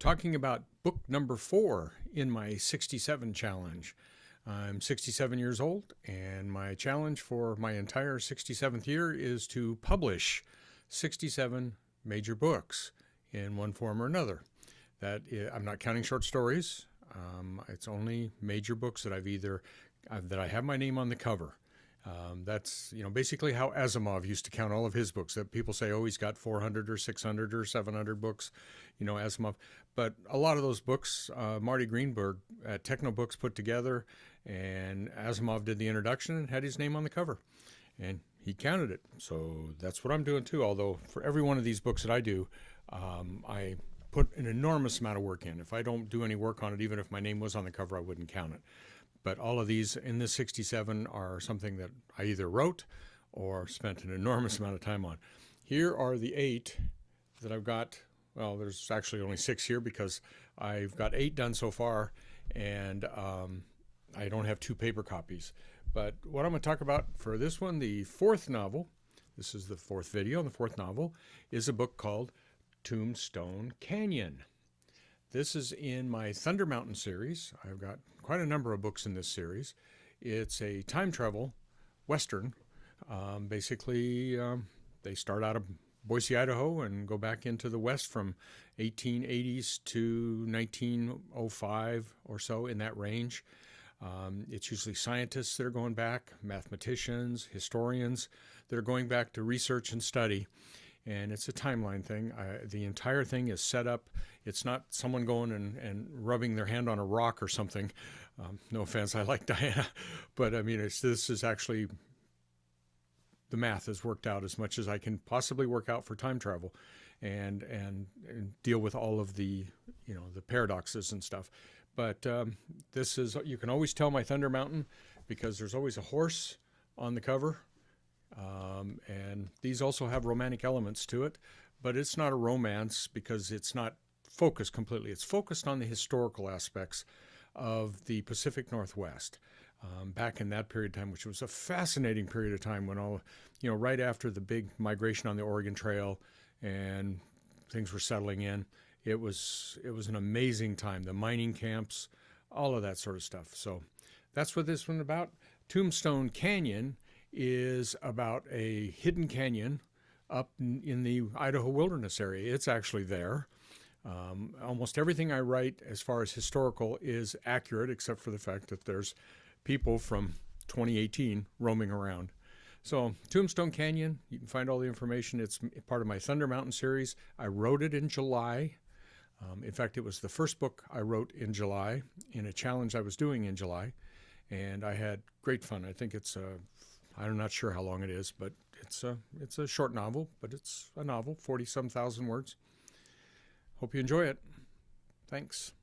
talking about book number 4 in my 67 challenge. I'm 67 years old, and my challenge for my entire 67th year is to publish 67 major books in one form or another. I'm not counting short stories. It's only major books that that I have my name on the cover. That's basically how Asimov used to count all of his books. That people say, oh, he's got 400 or 600 or 700 books, Asimov. But a lot of those books, Marty Greenberg at Techno Books put together, and Asimov did the introduction and had his name on the cover, and he counted it. So that's what I'm doing too. Although for every one of these books that I do, I put an enormous amount of work in. If I don't do any work on it, even if my name was on the cover, I wouldn't count it. But all of these in this 67 are something that I either wrote or spent an enormous amount of time on. Here are the 8 that I've got. Well, there's actually only 6 here because I've got 8 done so far, and I don't have 2 paper copies. But what I'm going to talk about for this one, the 4th novel, this is the 4th video, and the 4th novel is a book called Tombstone Canyon. This is in my Thunder Mountain series. I've got quite a number of books in this series. It's a time travel Western. Basically, they start out of Boise, Idaho, and go back into the West from 1880s to 1905 or so, in that range. It's usually scientists that are going back, mathematicians, historians that are going back to research and study. And it's a timeline thing. The entire thing is set up. It's not someone going and rubbing their hand on a rock or something. No offense, I like Diana. But I mean, this is actually, the math is worked out as much as I can possibly work out for time travel and deal with all of the, the paradoxes and stuff. But this is, you can always tell my Thunder Mountain because there's always a horse on the cover. And these also have romantic elements to it, but it's not a romance because it's not focused completely. It's focused on the historical aspects of the Pacific Northwest back in that period of time, which was a fascinating period of time when all, right after the big migration on the Oregon Trail and things were settling in. It was an amazing time. The mining camps, all of that sort of stuff. So that's what this one's about. Tombstone Canyon is about a hidden canyon up in the Idaho wilderness area. It's actually there. Almost everything I write as far as historical is accurate, except for the fact that there's people from 2018 roaming around. So Tombstone Canyon, you can find all the information. It's part of my Thunder Mountain series. I wrote it in July. In fact, it was the first book I wrote in July in a challenge I was doing in July, and I had great fun. I think it's I'm not sure how long it is, but it's a short novel, but it's a novel, 40-some thousand words. Hope you enjoy it. Thanks.